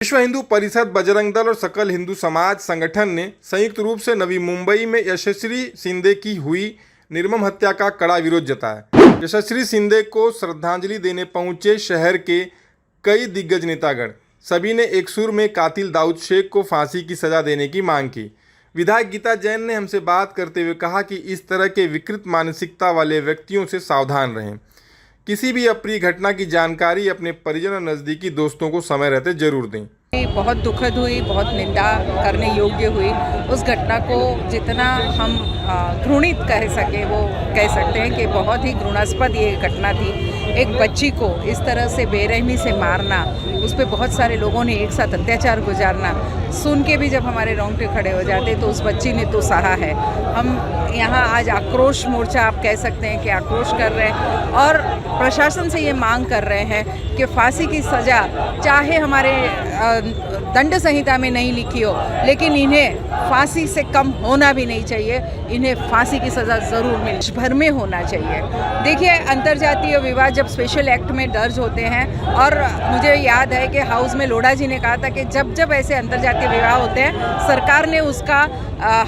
विश्व हिंदू परिषद, बजरंग दल और सकल हिंदू समाज संगठन ने संयुक्त रूप से नवी मुंबई में यशस्वी शिंदे की हुई निर्मम हत्या का कड़ा विरोध जताया। यशस्वी शिंदे को श्रद्धांजलि देने पहुंचे शहर के कई दिग्गज नेतागण, सभी ने एक सुर में कातिल दाऊद शेख को फांसी की सजा देने की मांग की। विधायक गीता जैन ने हमसे बात करते हुए कहा कि इस तरह के विकृत मानसिकता वाले व्यक्तियों से सावधान रहें। किसी भी अप्रिय घटना की जानकारी अपने परिजन और नज़दीकी दोस्तों को समय रहते जरूर दें। बहुत दुखद हुई, बहुत निंदा करने योग्य हुई। उस घटना को जितना हम घृणित कह सके वो कह सकते हैं कि बहुत ही घृणास्पद ये घटना थी। एक बच्ची को इस तरह से बेरहमी से मारना, उस पर बहुत सारे लोगों ने एक साथ अत्याचार गुजारना सुन के भी जब हमारे रोंगटे खड़े हो जाते तो उस बच्ची ने तो सहा है। हम यहाँ आज आक्रोश मोर्चा आप कह सकते हैं कि आक्रोश कर रहे हैं और प्रशासन से ये मांग कर रहे हैं कि फांसी की सज़ा चाहे हमारे दंड संहिता में नहीं लिखी हो, लेकिन इन्हें फांसी से कम होना भी नहीं चाहिए। इन्हें फांसी की सज़ा ज़रूर मिले, देश भर में होना चाहिए। देखिए, अंतर्जातीय विवाह जब स्पेशल एक्ट में दर्ज होते हैं, और मुझे याद है कि हाउस में लोढ़ा जी ने कहा था कि जब जब ऐसे अंतर्जातीय विवाह होते हैं, सरकार ने उसका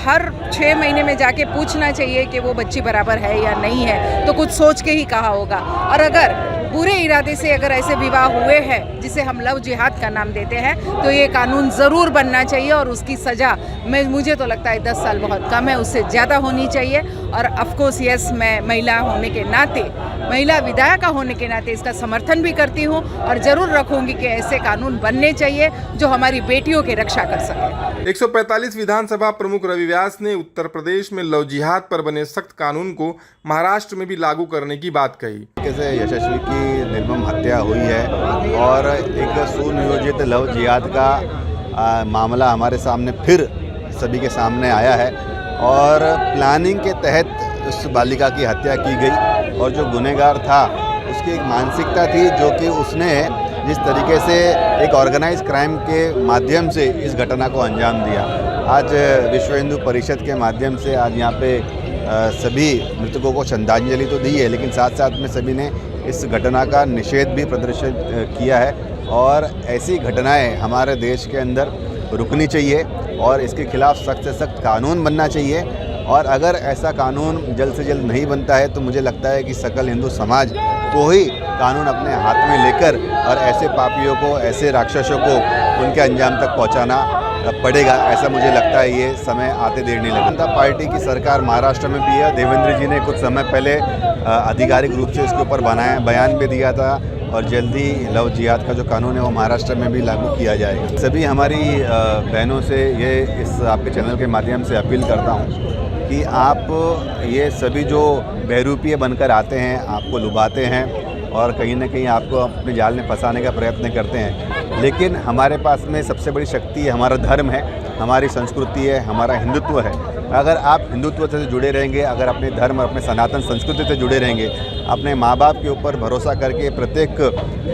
हर 6 महीने में जाके पूछना चाहिए कि वो बच्ची बराबर है या नहीं है, तो कुछ सोच के ही कहा होगा। और अगर पूरे इरादे से अगर ऐसे विवाह हुए हैं जिसे हम लव जिहाद का नाम देते हैं, तो ये कानून ज़रूर बनना चाहिए और उसकी सज़ा मुझे तो लगता है 10 साल बहुत कम है, उससे ज़्यादा होनी चाहिए। और ऑफकोर्स यस, मैं महिला होने के नाते, महिला विधायिका होने के नाते इसका समर्थन भी करती हूँ और ज़रूर रखूँगी कि ऐसे कानून बनने चाहिए जो हमारी बेटियों की रक्षा कर सके। 145 विधानसभा प्रमुख रवि व्यास ने उत्तर प्रदेश में लव जिहाद पर बने सख्त कानून को महाराष्ट्र में भी लागू करने की बात कही। कैसे यशस्वी की निर्मम हत्या हुई है और एक सुनियोजित लव जिहाद का मामला हमारे सामने फिर सभी के सामने आया है और प्लानिंग के तहत उस बालिका की हत्या की गई और जो गुनहगार था उसकी एक मानसिकता थी जो कि उसने जिस तरीके से एक ऑर्गेनाइज क्राइम के माध्यम से इस घटना को अंजाम दिया। आज विश्व हिंदू परिषद के माध्यम से आज यहाँ पे सभी मृतकों को श्रद्धांजलि तो दी है, लेकिन साथ साथ में सभी ने इस घटना का निषेध भी प्रदर्शित किया है और ऐसी घटनाएं हमारे देश के अंदर रुकनी चाहिए और इसके खिलाफ सख्त से सख्त कानून बनना चाहिए। और अगर ऐसा कानून जल्द से जल्द नहीं बनता है तो मुझे लगता है कि सकल हिंदू समाज को ही कानून अपने हाथ में लेकर और ऐसे पापियों को, ऐसे राक्षसों को उनके अंजाम तक पहुंचाना पड़ेगा। ऐसा मुझे लगता है ये समय आते देर नहीं लगता। जनता पार्टी की सरकार महाराष्ट्र में भी है। देवेंद्र जी ने कुछ समय पहले आधिकारिक रूप से इसके ऊपर बयान भी दिया था और जल्दी लव जिहाद का जो कानून है वो महाराष्ट्र में भी लागू किया जाएगा। सभी हमारी बहनों से ये इस आपके चैनल के माध्यम से अपील करता हूँ कि आप ये सभी जो बहरूपिये बनकर आते हैं, आपको लुभाते हैं और कहीं ना कहीं आपको अपने जाल में फंसाने का प्रयत्न करते हैं, लेकिन हमारे पास में सबसे बड़ी शक्ति हमारा धर्म है, हमारी संस्कृति है, हमारा हिंदुत्व है। अगर आप हिंदुत्व से जुड़े रहेंगे, अगर अपने धर्म और अपने सनातन संस्कृति से जुड़े रहेंगे, अपने माँ बाप के ऊपर भरोसा करके प्रत्येक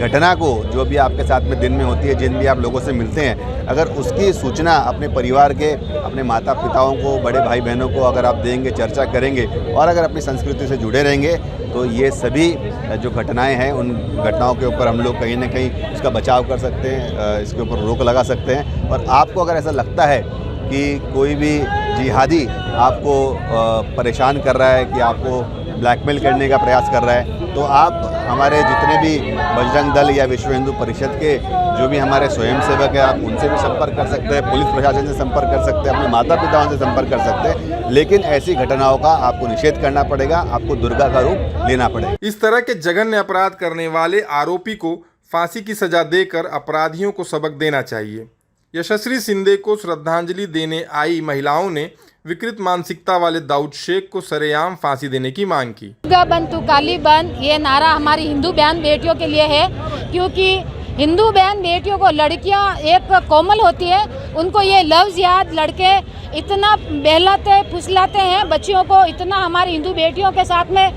घटना को जो भी आपके साथ में दिन में होती है, जिन भी आप लोगों से मिलते हैं, अगर उसकी सूचना अपने परिवार के, अपने माता पिताओं को, बड़े भाई बहनों को अगर आप देंगे, चर्चा करेंगे और अगर अपनी संस्कृति से जुड़े रहेंगे तो ये सभी जो घटनाएं हैं उन घटनाओं के ऊपर हम लोग कहीं ना कहीं उसका बचाव कर सकते हैं, इसके ऊपर रोक लगा सकते हैं। और आपको अगर ऐसा लगता है कि कोई भी जिहादी आपको परेशान कर रहा है, कि आपको ब्लैकमेल करने का प्रयास कर रहा है, तो आप हमारे जितने भी बजरंग दल या विश्व हिंदू परिषद के जो भी हमारे स्वयंसेवक हैं, आप उनसे भी संपर्क कर सकते हैं, पुलिस प्रशासन से संपर्क कर सकते हैं, अपने माता पिताओं से संपर्क कर सकते हैं, लेकिन ऐसी घटनाओं का आपको निषेध करना पड़ेगा, आपको दुर्गा का रूप लेना पड़ेगा। इस तरह के जघन्य अपराध करने वाले आरोपी को फांसी की सजा देकर अपराधियों को सबक देना चाहिए। यशस्वी शिंदे को श्रद्धांजलि देने आई महिलाओं ने विकृत मानसिकता वाले दाऊद शेख को सरेआम फांसी देने की मांग की। दुर्गा बन तू काली बन, ये नारा हमारी हिंदू बहन बेटियों के लिए है, क्योंकि हिंदू बहन बेटियों को, लड़कियां एक कोमल होती है, उनको ये लव जिहाद लड़के इतना बहलाते फुसलाते हैं बच्चियों को, इतना हमारी हिंदू बेटियों के साथ में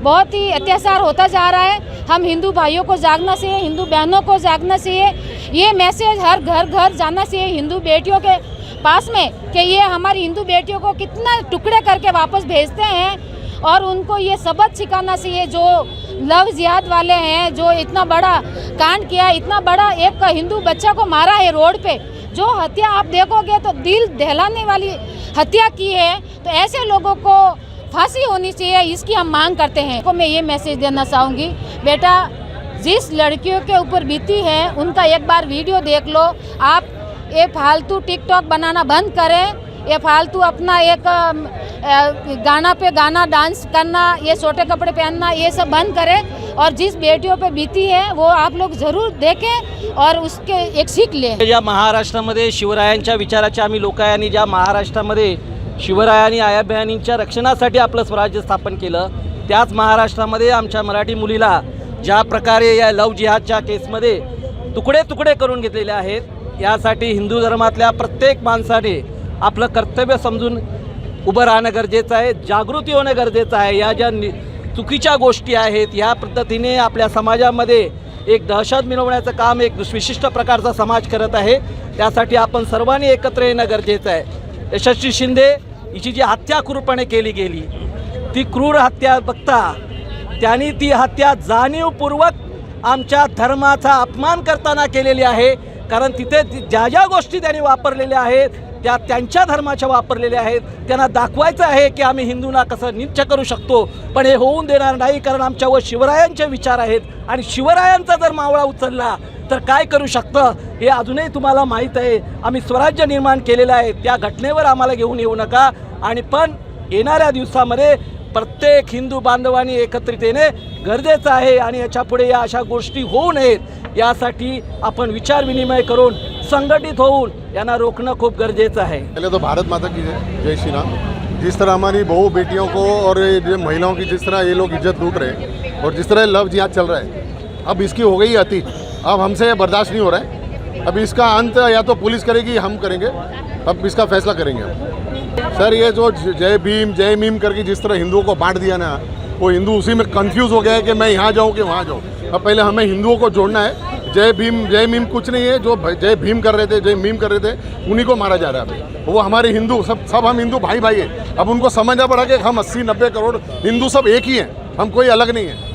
बहुत ही अत्याचार होता जा रहा है। हम हिंदू भाइयों को जागना चाहिए, हिंदू बहनों को जागना चाहिए, ये मैसेज हर घर घर जाना चाहिए हिंदू बेटियों के पास में कि ये हमारी हिंदू बेटियों को कितना टुकड़े करके वापस भेजते हैं और उनको ये सबक सिखाना चाहिए जो लव जिहाद वाले हैं, जो इतना बड़ा कांड किया, इतना बड़ा एक हिंदू बच्चा को मारा है रोड पे, जो हत्या आप देखोगे तो दिल दहलाने वाली हत्या की है। तो ऐसे लोगों को फांसी होनी चाहिए, इसकी हम मांग करते हैं। को मैं ये मैसेज देना चाहूँगी, बेटा जिस लड़कियों के ऊपर बीती है उनका एक बार वीडियो देख लो। आप ये फालतू टिकटॉक बनाना बंद करें, ये फालतू अपना एक गाना पे गाना डांस करना, ये छोटे कपड़े पहनना, ये सब बंद करें और जिस बेटियों पे बीती है वो आप लोग ज़रूर देखें और उसके एक सीख लें। ज्या महाराष्ट्रामध्ये शिवरायांच्या विचाराचे आम्ही लोक आहे आणि ज्या महाराष्ट्रामध्ये शिवरायांनी आया बहिणींच्या रक्षणासाठी आपलं स्वराज्य स्थापन केलं, त्याच महाराष्ट्रामध्ये आमच्या मराठी मुलीला ज्या प्रकारे या लव जिहादच्या केसमध्ये तुकडे तुकडे करून घेतलेले आहेत, यासाठी हिंदू धर्मातल्या प्रत्येक माणसाने आपलं कर्तव्य समजून उभं राहणं गरजेचं आहे, जागृती होणं गरजेचं आहे। या ज्या चुकीच्या गोष्टी आहेत, ह्या पद्धतीने आपल्या समाजामध्ये एक दहशत मिळवण्याचं काम एक विशिष्ट प्रकारचा समाज करत आहे, त्यासाठी आपण सर्वांनी एकत्र येणं गरजेचं आहे। यशस्वी शिंदे हिची जी हत्या क्रूरपणे केली गेली, ती क्रूर हत्या बघता त्यांनी ती हत्या जाणीवपूर्वक आमच्या धर्माचा अपमान करताना केलेली आहे, कारण तिथे ज्या ज्या गोष्टी त्यांनी वापरलेल्या आहेत त्या त्यांच्या धर्माच्या वापरलेल्या आहेत। त्यांना दाखवायचं आहे की आम्ही हिंदूंना कसं नीच करू शकतो, पण हे होऊन देणार नाही, कारण आमच्यावर शिवरायांचे विचार आहेत आणि शिवरायांचा जर मावळा उचलला तर काय करू शकतं हे अजूनही तुम्हाला माहीत आहे। आम्ही स्वराज्य निर्माण केलेलं आहे, त्या घटनेवर आम्हाला घेऊन येऊ नका। आणि पण येणाऱ्या दिवसामध्ये प्रत्येक हिंदू बांधवांनी एकत्रित येणे गरजेचं आहे आणि याच्यापुढे या अशा गोष्टी होऊ नयेत, यासाठी आपण विचार विनिमय करून संघटित होऊन यांना रोकणं खूप गरजेचं आहे। पहले तो भारत माता की जय श्री राम। जिस तरह हमारी बहू बेटियों को और ये महिलाओं की जिस तरह ये लोग इज्जत लूट रहे हैं और जिस तरह लव जिहाद चल रहा है, अब इसकी हो गई अति, अब हमसे बर्दाश्त नहीं हो रहा है। अब इसका अंत या तो पुलिस करेगी, हम करेंगे, अब इसका फैसला करेंगे हम। सर ये जो जय भीम जय मीम करके जिस तरह हिंदुओं को बांट दिया ना, वो हिंदू उसी में कंफ्यूज हो गया है कि मैं यहाँ जाऊँ कि वहाँ जाऊँ। अब पहले हमें हिंदुओं को जोड़ना है। जय भीम जय मीम कुछ नहीं है, जो जय भीम कर रहे थे, जय मीम कर रहे थे, उन्हीं को मारा जा रहा है अभी। वो हमारे हिंदू सब हम हिंदू भाई भाई हैं। अब उनको समझना पड़ा कि हम 80-90 करोड़ हिंदू सब एक ही हैं, हम कोई अलग नहीं है।